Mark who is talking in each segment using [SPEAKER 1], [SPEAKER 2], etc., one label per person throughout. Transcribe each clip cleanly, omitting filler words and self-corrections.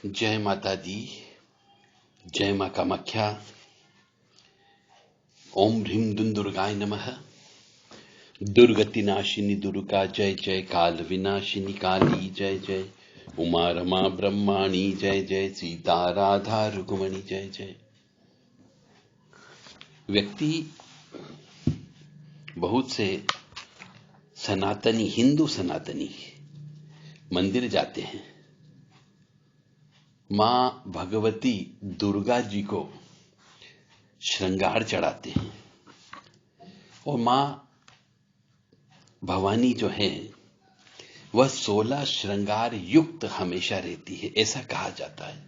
[SPEAKER 1] जय माता दी, जय मां कामाख्या। ओम ह्रीं दुर्गाय नमः। दुर्गति नाशिनी दुर्गा जय जय, काल विनाशिनी काली जय जय, उमा रमा ब्रह्माणी जय जय, सीता राधा रुक्मणी जय जय। व्यक्ति बहुत से सनातनी, हिंदू सनातनी मंदिर जाते हैं, मां भगवती दुर्गा जी को श्रृंगार चढ़ाते हैं और मां भवानी जो है वह 16 श्रृंगार युक्त हमेशा रहती है, ऐसा कहा जाता है।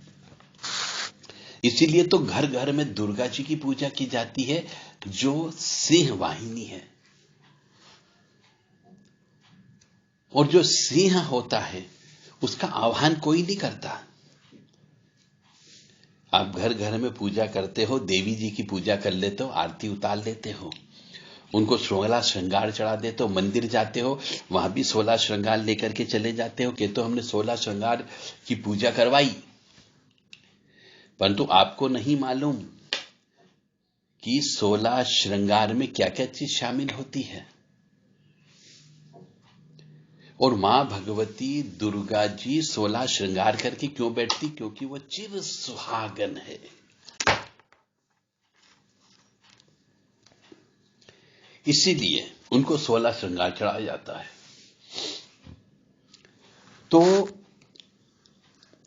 [SPEAKER 1] इसीलिए तो घर घर में दुर्गा जी की पूजा की जाती है, जो सिंह वाहिनी है। और जो सिंह होता है उसका आह्वान कोई नहीं करता। आप घर घर में पूजा करते हो, देवी जी की पूजा कर लेते हो, आरती उतार लेते हो, उनको 16 श्रृंगार चढ़ा देते हो, मंदिर जाते हो वहां भी 16 श्रृंगार लेकर के चले जाते हो, कहते हो हमने 16 श्रृंगार की पूजा करवाई। परंतु आपको नहीं मालूम कि 16 श्रृंगार में क्या क्या चीज शामिल होती है। और मां भगवती दुर्गा जी 16 श्रृंगार करके क्यों बैठती? क्योंकि वो चिर सुहागन है। इसीलिए उनको 16 श्रृंगार चढ़ाया जाता है। तो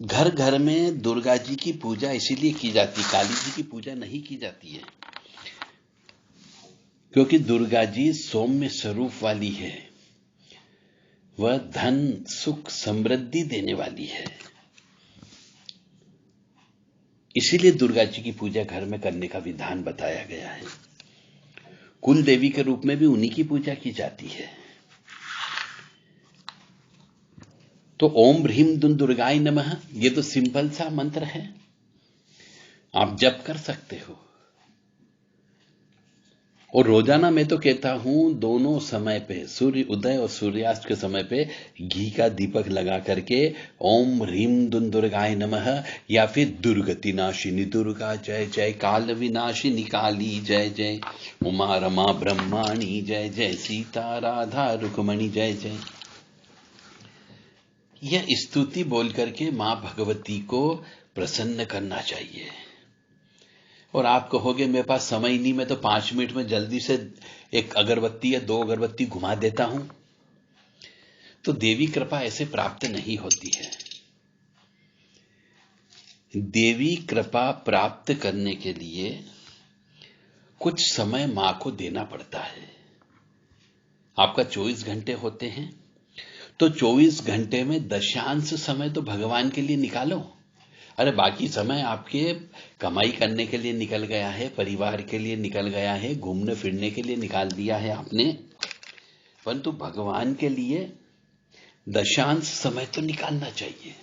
[SPEAKER 1] घर घर में दुर्गा जी की पूजा इसीलिए की जाती, काली जी की पूजा नहीं की जाती है, क्योंकि दुर्गा जी सौम्य स्वरूप वाली है, वह धन सुख समृद्धि देने वाली है। इसीलिए दुर्गा जी की पूजा घर में करने का विधान बताया गया है। कुल देवी के रूप में भी उन्हीं की पूजा की जाती है। तो ओम ह्रीं दुर्गाय नमः, ये तो सिंपल सा मंत्र है, आप जप कर सकते हो। और रोजाना मैं तो कहता हूं दोनों समय पे, सूर्य उदय और सूर्यास्त के समय पे घी का दीपक लगा करके ओम ह्रीं दुर्गाय नमः, या फिर दुर्गति नाशिनी दुर्गा जय जय, काल विनाशिनी काली जय जय, उमा रमा ब्रह्माणी जय जय, सीता राधा रुक्मणी जय जय, यह स्तुति बोल करके मां भगवती को प्रसन्न करना चाहिए। और आप कहोगे मेरे पास समय नहीं, मैं तो 5 मिनट में जल्दी से एक अगरबत्ती या 2 अगरबत्ती घुमा देता हूं, तो देवी कृपा ऐसे प्राप्त नहीं होती है। देवी कृपा प्राप्त करने के लिए कुछ समय मां को देना पड़ता है। आपका 24 घंटे होते हैं, तो 24 घंटे में दशांश समय तो भगवान के लिए निकालो। अरे बाकी समय आपके कमाई करने के लिए निकल गया है, परिवार के लिए निकल गया है, घूमने फिरने के लिए निकाल दिया है आपने, परंतु भगवान के लिए दशांश समय तो निकालना चाहिए,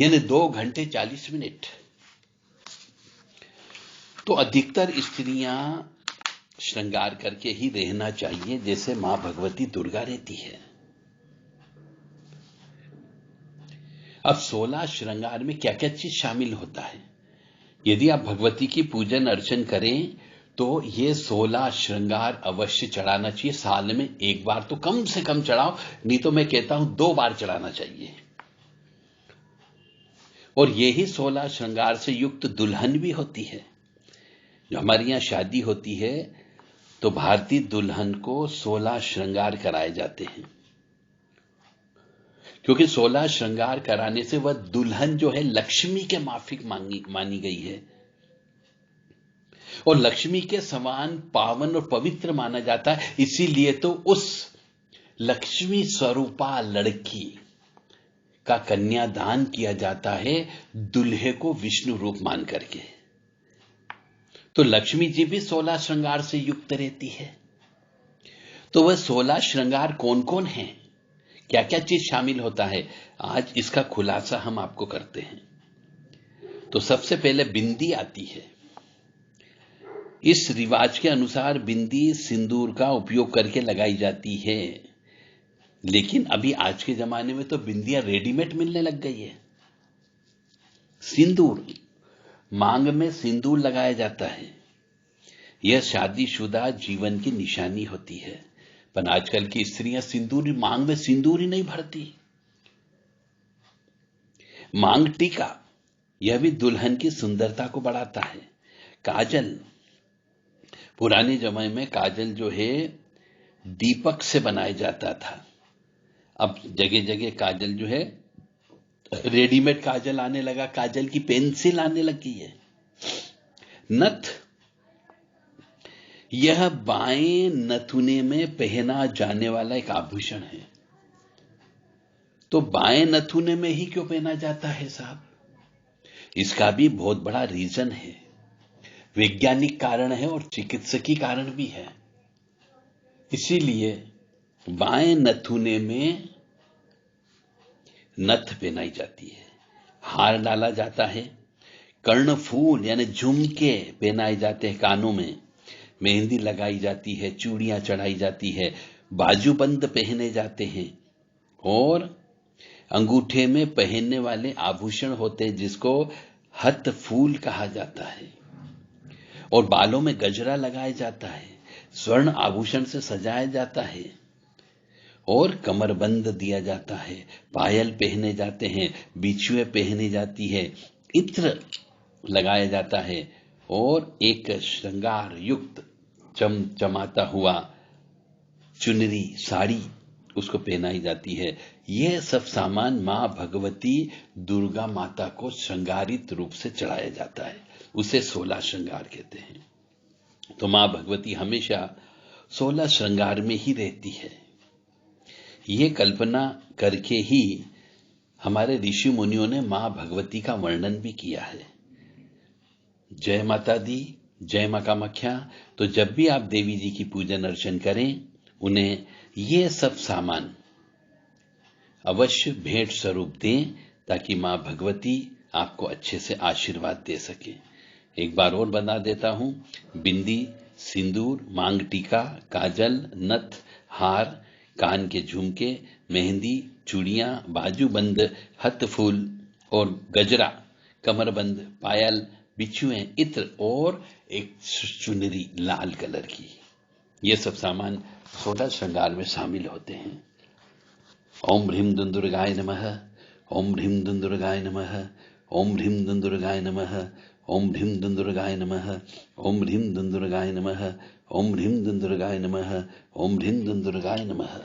[SPEAKER 1] यानी 2 घंटे 40 मिनट। तो अधिकतर स्त्रियां श्रृंगार करके ही रहना चाहिए, जैसे मां भगवती दुर्गा रहती है। अब 16 श्रृंगार में क्या क्या चीज शामिल होता है? यदि आप भगवती की पूजन अर्चन करें तो ये 16 श्रृंगार अवश्य चढ़ाना चाहिए। साल में एक बार तो कम से कम चढ़ाओ, नहीं तो मैं कहता हूं 2 बार चढ़ाना चाहिए। और यही 16 श्रृंगार से युक्त दुल्हन भी होती है। जो हमारे यहां शादी होती है तो भारतीय दुल्हन को 16 श्रृंगार कराए जाते हैं, क्योंकि 16 श्रृंगार कराने से वह दुल्हन जो है लक्ष्मी के माफिक मानी गई है, और लक्ष्मी के समान पावन और पवित्र माना जाता है। इसीलिए तो उस लक्ष्मी स्वरूपा लड़की का कन्यादान किया जाता है दुल्हे को विष्णु रूप मान करके। तो लक्ष्मी जी भी 16 श्रृंगार से युक्त रहती है। तो वह 16 श्रृंगार कौन कौन है, क्या क्या चीज शामिल होता है, आज इसका खुलासा हम आपको करते हैं। तो सबसे पहले बिंदी आती है। इस रिवाज के अनुसार बिंदी सिंदूर का उपयोग करके लगाई जाती है, लेकिन अभी आज के जमाने में तो बिंदियां रेडीमेड मिलने लग गई है। सिंदूर, मांग में सिंदूर लगाया जाता है। यह शादीशुदा जीवन की निशानी होती है। पर आजकल की स्त्रियां सिंदूर, मांग में सिंदूर ही नहीं भरती। मांग टीका, यह भी दुल्हन की सुंदरता को बढ़ाता है। काजल, पुराने जमाने में काजल जो है दीपक से बनाया जाता था। अब जगह जगह काजल जो है रेडीमेड काजल आने लगा, काजल की पेंसिल आने लगी है। नथ, यह बाएं नथुने में पहना जाने वाला एक आभूषण है। तो बाएं नथुने में ही क्यों पहना जाता है साहब? इसका भी बहुत बड़ा रीजन है, वैज्ञानिक कारण है और चिकित्सकीय कारण भी है। इसीलिए बाएं नथुने में नथ पहनाई जाती है, हार डाला जाता है, कर्णफूल यानी झुमके पहनाए जाते हैं कानों में, मेहंदी लगाई जाती है, चूड़ियां चढ़ाई जाती है, बाजूबंद पहने जाते हैं और अंगूठे में पहनने वाले आभूषण होते हैं जिसको हथ फूल कहा जाता है, और बालों में गजरा लगाया जाता है, स्वर्ण आभूषण से सजाया जाता है और कमरबंद दिया जाता है, पायल पहने जाते हैं, बिछुए पहनी जाती है, इत्र लगाया जाता है और एक श्रृंगार युक्त चमचमाता हुआ चुनरी साड़ी उसको पहनाई जाती है। यह सब सामान मां भगवती दुर्गा माता को श्रृंगारित रूप से चढ़ाया जाता है, उसे 16 श्रृंगार कहते हैं। तो मां भगवती हमेशा 16 श्रृंगार में ही रहती है। यह कल्पना करके ही हमारे ऋषि मुनियों ने मां भगवती का वर्णन भी किया है। जय माता दी, जय मां कामाख्या। तो जब भी आप देवी जी की पूजन अर्चन करें, उन्हें ये सब सामान अवश्य भेंट स्वरूप दें ताकि मां भगवती आपको अच्छे से आशीर्वाद दे सके। एक बार और बता देता हूं, बिंदी, सिंदूर, मांग टीका, काजल, नथ, हार, कान के झुमके, मेहंदी, चूड़ियां, बाजूबंद, हथ फूल और गजरा, कमरबंद, पायल, बिछुए, इत्र और एक चुनरी लाल कलर की, ये सब सामान 16 श्रृंगार में शामिल होते हैं। ओम ह्रीम दुंदुर्गाय नमः, ओम ह्रीम दुंदुर्गाय नमः, ओम ह्रीम दुंदुर्गाय नमः, ओम ह्रीम दुंदुर्गाय नमः, ओम ह्रीम दुंदुर्गाय नमः, ओम ह्रीम दुंदुर्गाय नमः, ओम ह्रीम दुंदुर्गाय नमः।